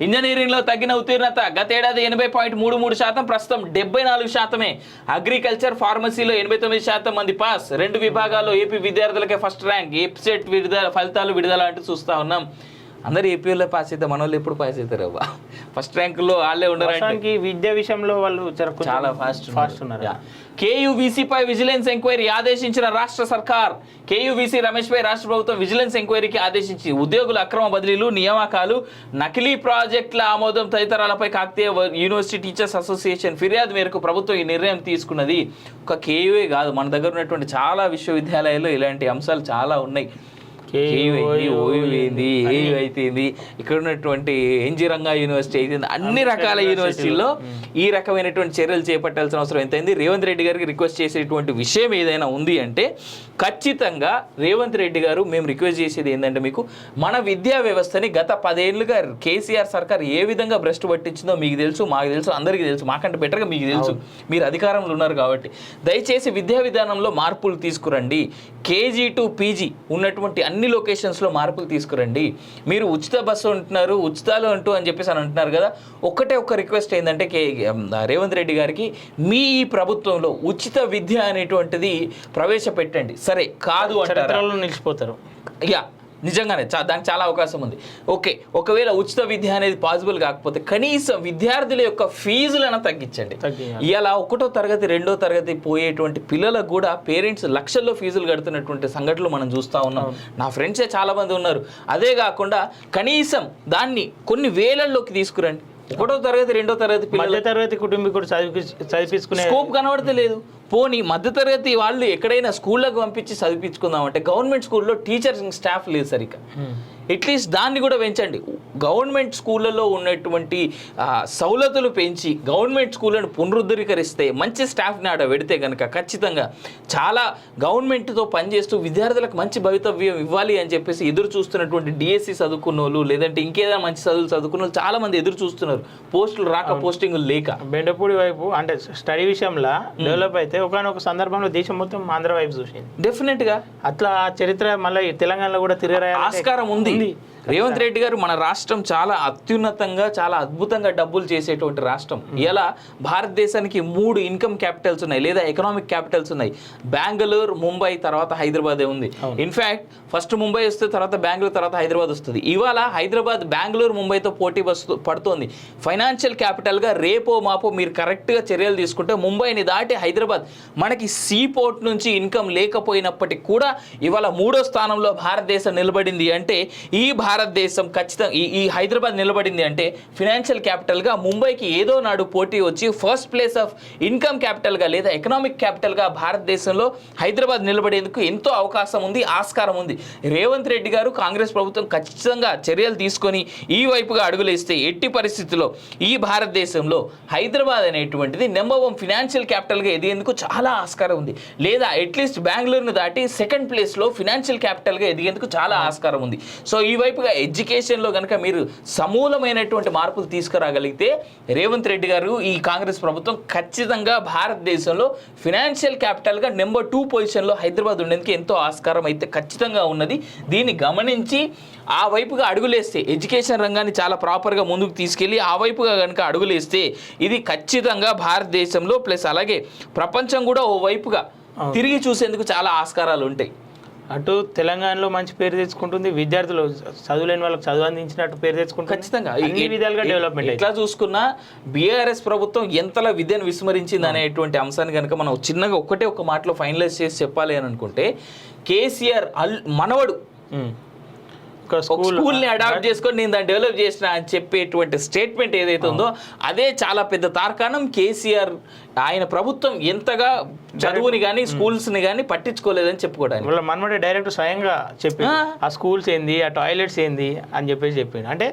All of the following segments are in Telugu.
ఇంజనీరింగ్లో తగ్గిన ఉత్తీర్ణత గతేడాది 80.33%, ప్రస్తుతం 74%. అగ్రికల్చర్, ఫార్మసీలో 89% మంది పాస్. 2 విభాగాల్లో ఏపీ విద్యార్థులకే ఫస్ట్ ర్యాంక్. ఏప్సెట్ ఫలితాలు విడుదల అంటూ చూస్తా ఉన్నాం. అందరు ఏపీలో పాస్ అయితే మన వాళ్ళు ఎప్పుడు పాస్ అవుతారు అవ్వ. ఫస్ట్ ర్యాంకుల్లో వాళ్ళే ఉండడానికి విద్య విషయంలో వాళ్ళు చాలా ఫాస్ట్ ఉన్నారు. కేయూవీసీపై విజిలెన్స్ ఎంక్వైరీ ఆదేశించిన రాష్ట్ర సర్కార్. కేయూవీసీ రమేష్ పై రాష్ట్ర ప్రభుత్వం విజిలెన్స్ ఎంక్వైరీకి ఆదేశించి ఉద్యోగుల అక్రమ బదిలీలు, నియామకాలు, నకిలీ ప్రాజెక్టుల ఆమోదం తదితరాలపై కాకతీయ యూనివర్సిటీ టీచర్స్ అసోసియేషన్ ఫిర్యాదు మేరకు ప్రభుత్వం ఈ నిర్ణయం తీసుకున్నది. ఒక కేయూఏ కాదు, మన దగ్గర ఉన్నటువంటి చాలా విశ్వవిద్యాలయాల్లో ఇలాంటి అంశాలు చాలా ఉన్నాయి. ఓయూఏంది, ఏయూ అయితేంది, ఇక్కడ ఉన్నటువంటి ఎన్జీ రంగా యూనివర్సిటీ అయితే అన్ని రకాల యూనివర్సిటీల్లో ఈ రకమైనటువంటి చర్యలు చేపట్టాల్సిన అవసరం ఎంతైంది. రేవంత్ రెడ్డి గారికి రిక్వెస్ట్ చేసేటువంటి విషయం ఏదైనా ఉంది అంటే ఖచ్చితంగా రేవంత్ రెడ్డి గారు మేము రిక్వెస్ట్ చేసేది ఏంటంటే, మీకు మన విద్యా వ్యవస్థని గత 10 ఏళ్ళుగా కేసీఆర్ సర్కార్ ఏ విధంగా భ్రష్టు పట్టించిందో మీకు తెలుసు, మాకు తెలుసు, అందరికీ తెలుసు, మాకంటే బెటర్గా మీకు తెలుసు. మీరు అధికారంలో ఉన్నారు కాబట్టి దయచేసి విద్యా విధానంలో మార్పులు తీసుకురండి. కేజీ టు పీజీ ఉన్నటువంటి అన్ని లొకేషన్స్లో మార్పులు తీసుకురండి. మీరు ఉచిత బస్సు ఉంటున్నారు, ఉచితాలు అంటూ అని చెప్పేసి అని అంటున్నారు కదా. ఒక్క రిక్వెస్ట్ ఏంటంటే రేవంత్ రెడ్డి గారికి, మీ ఈ ప్రభుత్వంలో ఉచిత విద్య అనేటువంటిది ప్రవేశపెట్టండి. సరే కాదు అంటారా, నిలిచిపోతారు. యా నిజంగానే దానికి చాలా అవకాశం ఉంది. ఓకే, ఒకవేళ ఉచిత విద్య అనేది పాసిబుల్ కాకపోతే కనీసం విద్యార్థుల యొక్క ఫీజులను తగ్గించండి. ఇలా 1వ తరగతి 2వ తరగతి పోయేటువంటి పిల్లలకు కూడా పేరెంట్స్ లక్షల్లో ఫీజులు కడుతున్నటువంటి సంఘటనలు మనం చూస్తూ ఉన్నాం. నా ఫ్రెండ్సే చాలా మంది ఉన్నారు. అదే కాకుండా కనీసం దాన్ని కొన్ని వేలల్లోకి తీసుకురండి. 1వ తరగతి 2వ తరగతి మధ్య తరగతి కుటుంబీకుడు చదివించుకునే స్కోప్ కనబడతలేదు. పోనీ మధ్యతరగతి వాళ్ళు ఎక్కడైనా స్కూళ్ళకు పంపించి చదివించుకుందామంటే గవర్నమెంట్ స్కూల్లో టీచర్స్ స్టాఫ్ లేదు సరిగ్గా. అట్లీస్ట్ దాన్ని కూడా పెంచండి. గవర్నమెంట్ స్కూళ్ళలో ఉన్నటువంటి సౌలతులు పెంచి గవర్నమెంట్ స్కూళ్ళను పునరుద్ధరీకరిస్తే, మంచి స్టాఫ్ని ఆడ పెడితే కనుక ఖచ్చితంగా చాలా గవర్నమెంట్తో పనిచేస్తూ విద్యార్థులకు మంచి భవితవ్యం ఇవ్వాలి అని చెప్పేసి ఎదురు చూస్తున్నటువంటి డిఎస్సి చదువుకున్న వాళ్ళు, లేదంటే ఇంకేదైనా మంచి చదువులు చదువుకున్న వాళ్ళు చాలామంది ఎదురు చూస్తున్నారు. పోస్టులు రాక, పోస్టింగులు లేక. బెండపూడి వైపు అంటే స్టడీ విషయంలో డెవలప్ అయితే ఒకనొక సందర్భంలో దేశం మొత్తం ఆంధ్ర వైపు చూసింది. డెఫినెట్గా అట్లా చరిత్ర మళ్ళీ తెలంగాణలో కూడా తిరగరా ఆస్కారం ఉంది. రేవంత్ రెడ్డి గారు, మన రాష్ట్రం చాలా అత్యున్నతంగా, చాలా అద్భుతంగా డబ్బులు చేసేటువంటి రాష్ట్రం. ఇలా భారతదేశానికి 3 ఇన్కమ్ క్యాపిటల్స్ ఉన్నాయి, లేదా ఎకనామిక్ క్యాపిటల్స్ ఉన్నాయి. బెంగళూరు, ముంబై, తర్వాత హైదరాబాదే ఉంది. ఇన్ఫ్యాక్ట్ ఫస్ట్ ముంబై వస్తే తర్వాత బెంగళూరు, తర్వాత హైదరాబాద్ వస్తుంది. ఇవాళ హైదరాబాద్ బెంగళూరు, ముంబైతో పోటీ పడుతోంది. ఫైనాన్షియల్ క్యాపిటల్గా రేపో మాపో మీరు కరెక్ట్గా చర్యలు తీసుకుంటే ముంబైని దాటి హైదరాబాద్, మనకి సీ పోర్ట్ నుంచి ఇన్కమ్ లేకపోయినప్పటికీ కూడా ఇవాళ 3వ స్థానంలో భారతదేశం నిలబడింది. అంటే ఈ భారతదేశం ఖచ్చితంగా ఈ హైదరాబాద్ నిలబడింది అంటే ఫినాన్షియల్ క్యాపిటల్గా ముంబైకి ఏదో నాడు పోటీ వచ్చి ఫస్ట్ ప్లేస్ ఆఫ్ ఇన్కమ్ క్యాపిటల్గా లేదా ఎకనామిక్ క్యాపిటల్గా భారతదేశంలో హైదరాబాద్ నిలబడేందుకు ఎంతో అవకాశం ఉంది, ఆస్కారం ఉంది. రేవంత్ రెడ్డి గారు, కాంగ్రెస్ ప్రభుత్వం ఖచ్చితంగా చర్యలు తీసుకొని ఈ వైపుగా అడుగులేస్తే ఎట్టి పరిస్థితుల్లో ఈ భారతదేశంలో హైదరాబాద్ అనేటువంటిది నెంబర్ 1 ఫినాన్షియల్ క్యాపిటల్గా ఎదిగేందుకు చాలా ఆస్కారం ఉంది. లేదా అట్లీస్ట్ బెంగళూరును దాటి సెకండ్ ప్లేస్లో ఫినాన్షియల్ క్యాపిటల్గా ఎదిగేందుకు చాలా ఆస్కారం ఉంది. సో ఈ వైపుగా ఎడ్యుకేషన్లో కనుక మీరు సమూలమైనటువంటి మార్పులు తీసుకురాగలిగితే రేవంత్ రెడ్డి గారు, ఈ కాంగ్రెస్ ప్రభుత్వం ఖచ్చితంగా భారతదేశంలో ఫినాన్షియల్ క్యాపిటల్గా నెంబర్ 2 పొజిషన్లో హైదరాబాద్ ఉండేందుకు ఎంతో ఆస్కారం అయితే ఖచ్చితంగా ఉన్నది. దీన్ని గమనించి ఆ వైపుగా అడుగులేస్తే, ఎడ్యుకేషన్ రంగాన్ని చాలా ప్రాపర్గా ముందుకు తీసుకెళ్ళి ఆ వైపుగా కనుక అడుగులేస్తే ఇది ఖచ్చితంగా భారతదేశంలో ప్లస్ అలాగే ప్రపంచం కూడా ఓ వైపుగా తిరిగి చూసేందుకు చాలా ఆస్కారాలు ఉంటాయి. అటు తెలంగాణలో మంచి పేరు తెచ్చుకుంటుంది, విద్యార్థులు చదువులేని వాళ్ళకి చదువు అందించినట్టు పేరు తెచ్చుకుంటుంది. ఖచ్చితంగా అన్ని విధాలుగా డెవలప్మెంట్. ఎట్లా చూసుకున్నా బీఆర్ఎస్ ప్రభుత్వం ఎంతలా విద్యను విస్మరించింది అనేటువంటి అంశాన్ని కనుక మనం చిన్నగా ఒక మాటలో ఫైనలైజ్ చేసి చెప్పాలి అని అనుకుంటే, కేసీఆర్ మనవడు స్కూల్ని అడాప్ట్ చేసుకొని నేను దాన్ని డెవలప్ చేసిన అని చెప్పేటువంటి స్టేట్మెంట్ ఏదైతే ఉందో అదే చాలా పెద్ద తార్కాణం. కేసీఆర్, ఆయన ప్రభుత్వం ఎంతగా చదువుని కానీ స్కూల్స్ని కానీ పట్టించుకోలేదని చెప్పుకోవడానికి. వాళ్ళ మనమంటే డైరెక్ట్ స్వయంగా చెప్పి ఆ స్కూల్స్ ఏంది, ఆ టాయిలెట్స్ ఏంది అని చెప్పేసి చెప్పింది. అంటే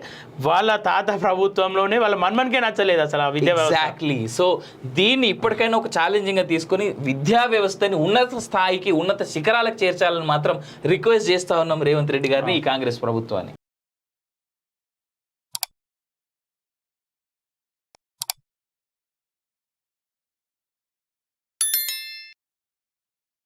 వాళ్ళ తాత ప్రభుత్వంలోనే వాళ్ళ మన్మన్కే నచ్చలేదు అసలు ఆ విద్యా వ్యవస్థ. ఎగ్జాక్ట్లీ. సో దీన్ని ఇప్పటికైనా ఒక ఛాలెంజింగ్గా తీసుకొని విద్యా వ్యవస్థని ఉన్నత స్థాయికి, ఉన్నత శిఖరాలకు చేర్చాలని మాత్రం రిక్వెస్ట్ చేస్తా ఉన్నాం రేవంత్ రెడ్డి గారిని, ఈ కాంగ్రెస్ ప్రభుత్వాన్ని.